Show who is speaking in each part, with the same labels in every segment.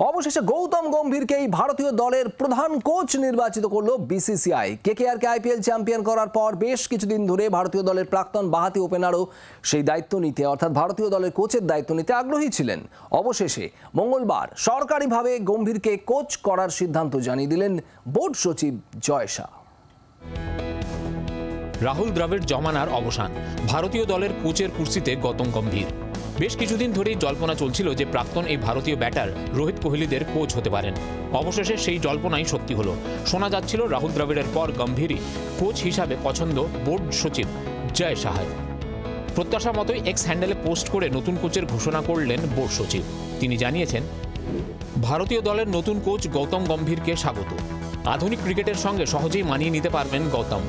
Speaker 1: অবশেষে গৌতম গম্ভীরকেই ভারতীয় দলের প্রধান কোচ নির্বাচিত করল বিসিসিআই। কেকেআরকে আইপিএল চ্যাম্পিয়ন করার পর বেশ কিছুদিন ধরে ভারতীয় দলের প্রাক্তন বাঁহাতি ওপেনারও সেই দায়িত্ব নিতে অর্থাৎ ভারতীয় দলের কোচের দায়িত্ব নিতে আগ্রহী ছিলেন। অবশেষে মঙ্গলবার সরকারিভাবে গম্ভীরকে কোচ করার সিদ্ধান্ত জানিয়ে দিলেন বোর্ড সচিব জয় শাহ।
Speaker 2: রাহুল দ্রাবিড় জমানার অবসান, ভারতীয় দলের কোচের কুর্সিতে গৌতম গম্ভীর। বেশ কিছুদিন ধরেই জল্পনা চলছিল যে প্রাক্তন এই ভারতীয় ব্যাটার রোহিত কোহলিদের কোচ হতে পারেন। অবশেষে সেই জল্পনাই সত্যি হলো। শোনা যাচ্ছিল রাহুল দ্রাবিড়ের পর গম্ভীরই কোচ হিসাবে পছন্দ বোর্ড সচিব জয় শাহের। প্রত্যাশা মতোই এক্স হ্যান্ডেলে পোস্ট করে নতুন কোচের ঘোষণা করলেন বোর্ড সচিব। তিনি জানিয়েছেন, ভারতীয় দলের নতুন কোচ গৌতম গম্ভীরকে স্বাগত। আধুনিক ক্রিকেটের সঙ্গে সহজেই মানিয়ে নিতে পারবেন গৌতম।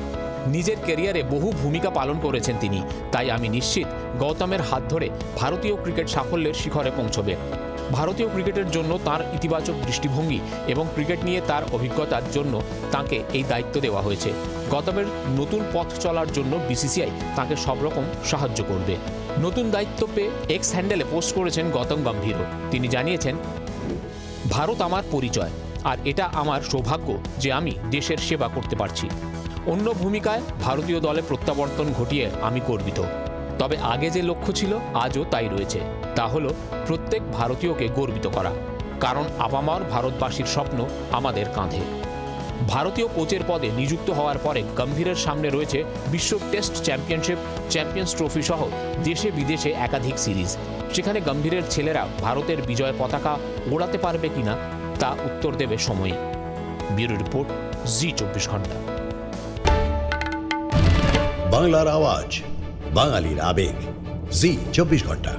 Speaker 2: নিজের ক্যারিয়ারে বহু ভূমিকা পালন করেছেন তিনি, তাই আমি নিশ্চিত গৌতমের হাত ধরে ভারতীয় ক্রিকেট সাফল্যের শিখরে পৌঁছবে। ভারতীয় ক্রিকেটের জন্য তার ইতিবাচক দৃষ্টিভঙ্গি এবং ক্রিকেট নিয়ে তার অভিজ্ঞতার জন্য তাকে এই দায়িত্ব দেওয়া হয়েছে। গৌতমের নতুন পথ চলার জন্য বিসিসিআই তাকে সব রকম সাহায্য করবে। নতুন দায়িত্ব পেয়ে এক্স হ্যান্ডেলে পোস্ট করেছেন গৌতম গম্ভীরও। তিনি জানিয়েছেন, ভারত আমার পরিচয়, আর এটা আমার সৌভাগ্য যে আমি দেশের সেবা করতে পারছি। অন্য ভূমিকায় ভারতীয় দলে প্রত্যাবর্তন ঘটিয়ে আমি গর্বিত। তবে আগে যে লক্ষ্য ছিল আজও তাই রয়েছে, তা হলো প্রত্যেক ভারতীয়কে গর্বিত করা। কারণ আপামর ভারতবাসীর স্বপ্ন আমাদের কাঁধে। ভারতীয় কোচের পদে নিযুক্ত হওয়ার পরে গম্ভীরের সামনে রয়েছে বিশ্ব টেস্ট চ্যাম্পিয়নশিপ, চ্যাম্পিয়ন্স ট্রফি সহ দেশে বিদেশে একাধিক সিরিজ। সেখানে গম্ভীরের ছেলেরা ভারতের বিজয় পতাকা ওড়াতে পারবে কিনা তা উত্তর দেবে সময়। ব্যুরো রিপোর্ট, জি24 ঘন্টা।
Speaker 3: বাংলার আওয়াজ, বাঙালির আবেগ, জি24 ঘন্টা।